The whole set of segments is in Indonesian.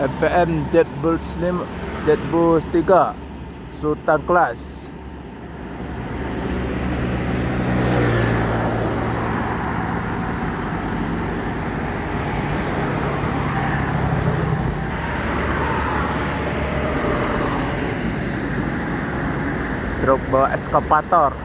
MPM Jetbus 3 Sultan Kelas. Truk bawa eskavator.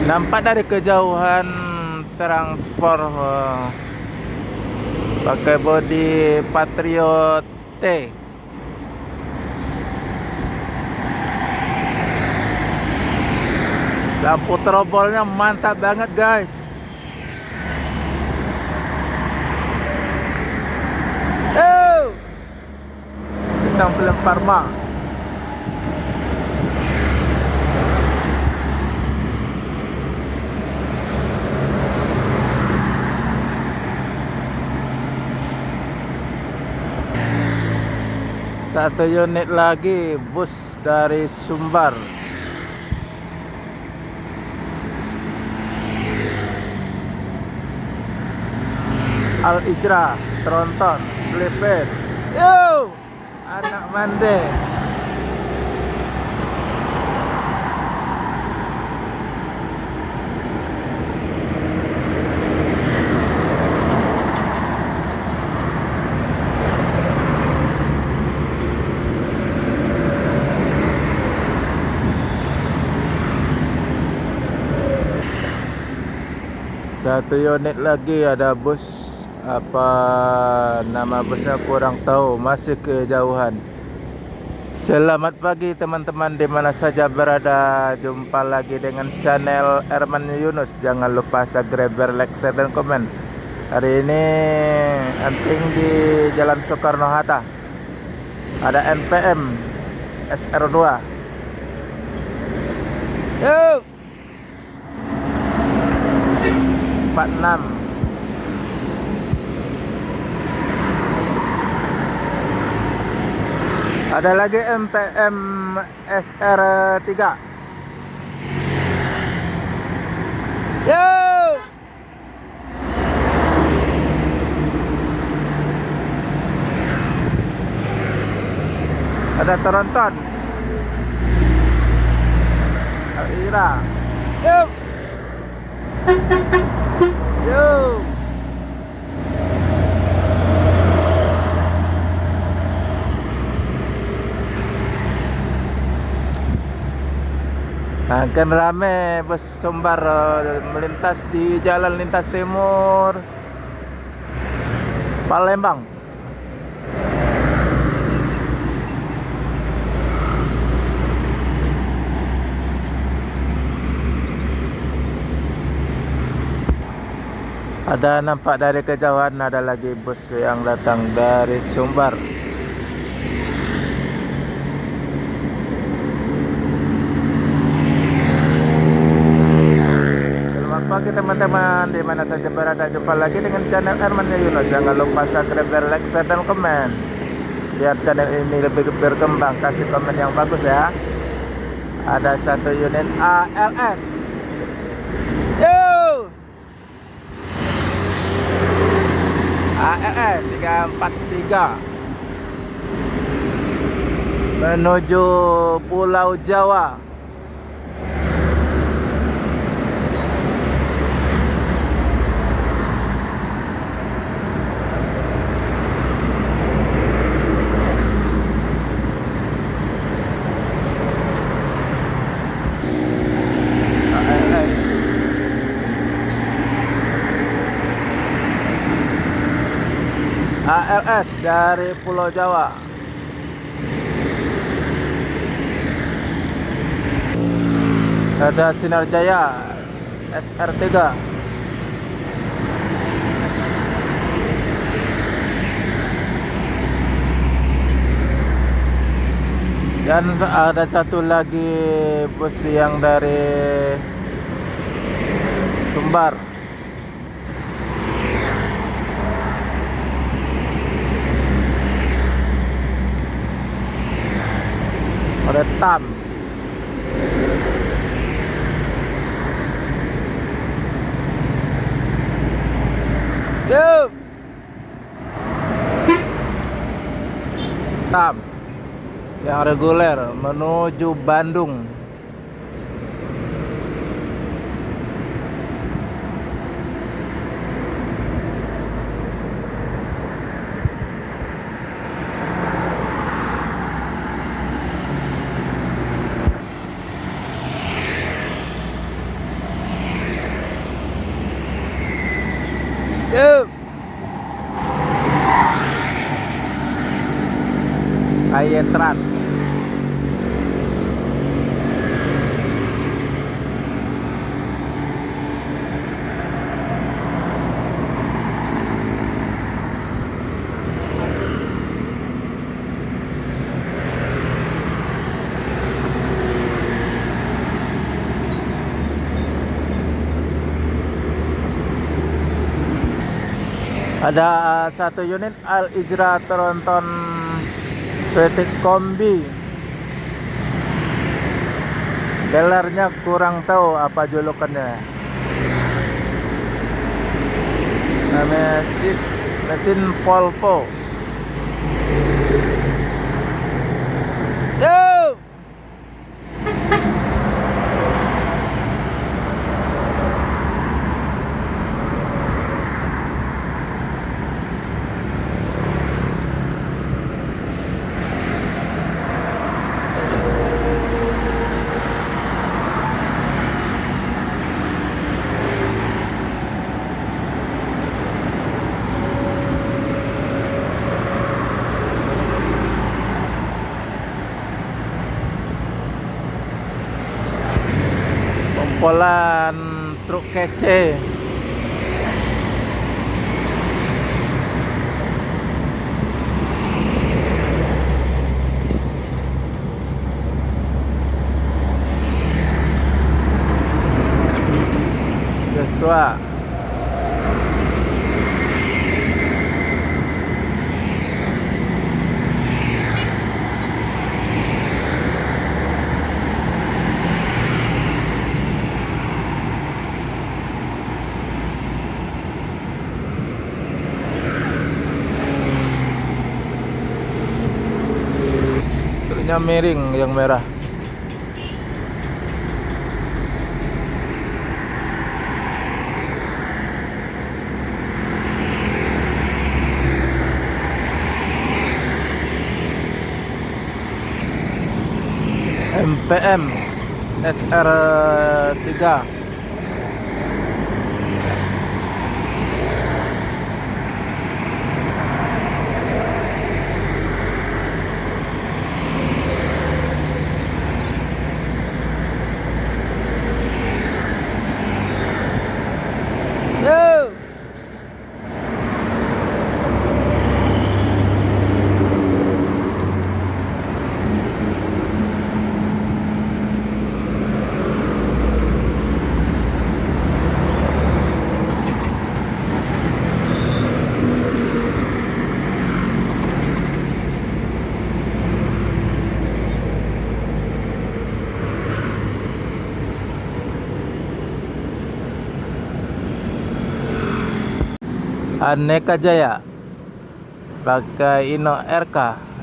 Nampak dari kejauhan transport pakai bodi Patriot T. Lampu terobolnya mantap banget, guys. Bintang film Parma. Satu unit lagi bus dari Sumbar. Al Ijra, Tronton, Slepen. Yo, anak mande. Satu unit lagi ada bus, apa nama busnya kurang tahu, masih kejauhan. Selamat pagi teman-teman di mana saja berada. Jumpa lagi dengan channel Herman Yunus. Jangan lupa subscribe, like, share, dan komen. Hari ini anting di Jalan Soekarno-Hatta. Ada NPM SR2. Yuk 46. Ada lagi MPM SR3. Yo! Ada Tronton. Ira. Yo! Yo! Akan rame bus Sumbar melintas di Jalan Lintas Timur Palembang. Ada nampak dari kejauhan ada lagi bus yang datang dari Sumbar. Pagi teman-teman di mana saja berada, jumpa lagi dengan channel Herman Yunus. Jangan lupa subscribe, like, share, dan komen biar channel ini lebih berkembang. Kasih komen yang bagus ya. Ada satu unit ALS. Yo, ALS 343 menuju Pulau Jawa. ALS dari Pulau Jawa. Ada Sinar Jaya SR3. Dan ada satu lagi bus yang dari Sumbar. Retam. Batam yang reguler menuju Bandung. Yuk. Ayetran. Ada satu unit Al Ijra Tronton Petit Kombi. Dealernya kurang tahu apa julukannya. Namanya mesin Volvo. Yo! Kumpulan truk kece. Joshua. Truknya miring yang merah. MPM SR3. Yo! Aneka Jaya pakai Ino RK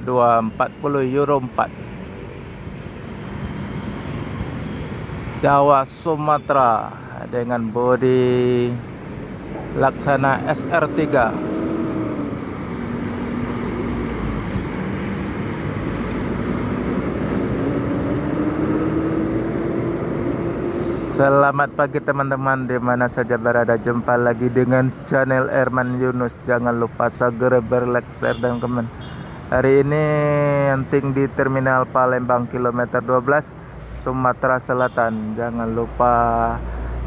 240 Euro 4. Jawa Sumatera dengan bodi Laksana SR3. Selamat pagi teman-teman, di mana saja berada. Jumpa lagi dengan channel Erman Yunus. Jangan lupa segera berlike, share, dan komen. Hari ini hunting di Terminal Palembang kilometer 12 Sumatera Selatan. Jangan lupa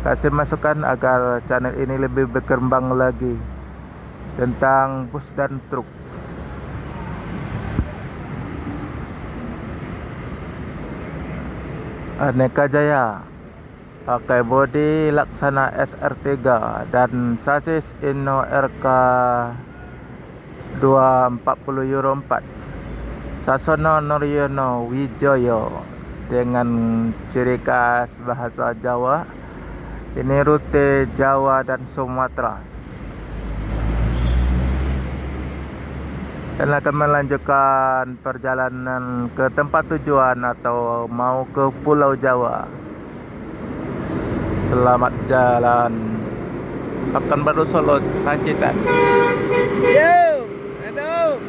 kasih masukan agar channel ini lebih berkembang lagi tentang bus dan truk. Aneka Jaya pakai bodi Laksana SR3 dan sasis Inno RK 240 Euro 4. Sasono Noryono Wijoyo dengan ciri khas bahasa Jawa. Ini rute Jawa dan Sumatera. dan akan melanjutkan perjalanan ke tempat tujuan atau mau ke Pulau Jawa. Selamat jalan. Pekanbaru Solo, Pacitan. Yo, aduh.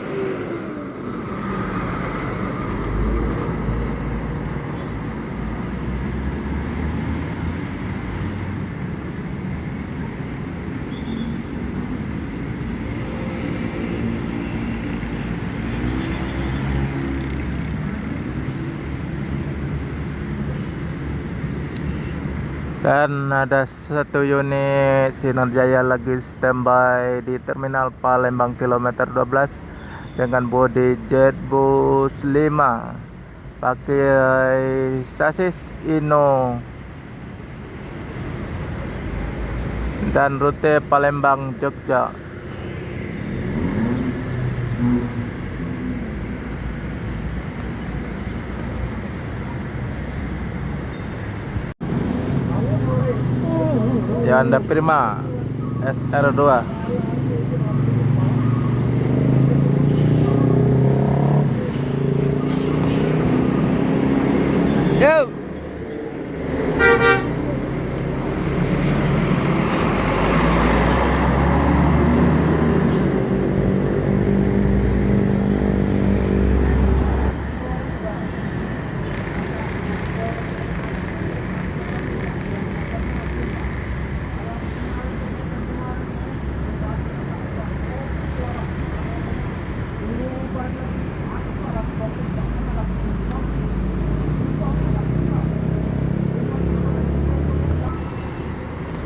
Dan ada satu unit Sinar Jaya lagi standby di Terminal Palembang kilometer 12 dengan bodi Jetbus 5 pakai sasis Inno dan rute Palembang Jogja. Yanda Prima SR2. Yo.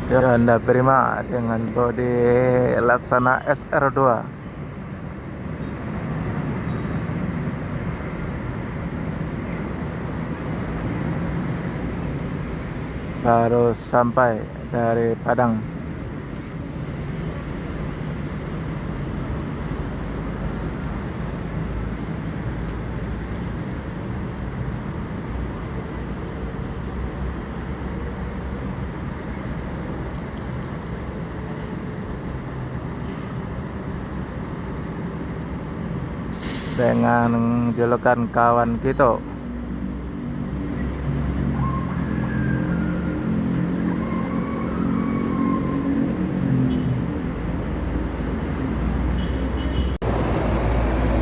Yanda Prima dengan bodi Laksana SR2. Baru sampai dari Padang. Dengan julukan kawan kita.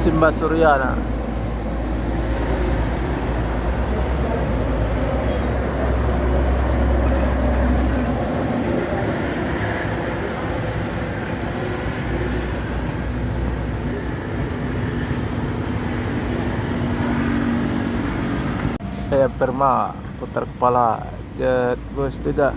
Simba Suryana. Saya Perma putar kepala Jetbus 3.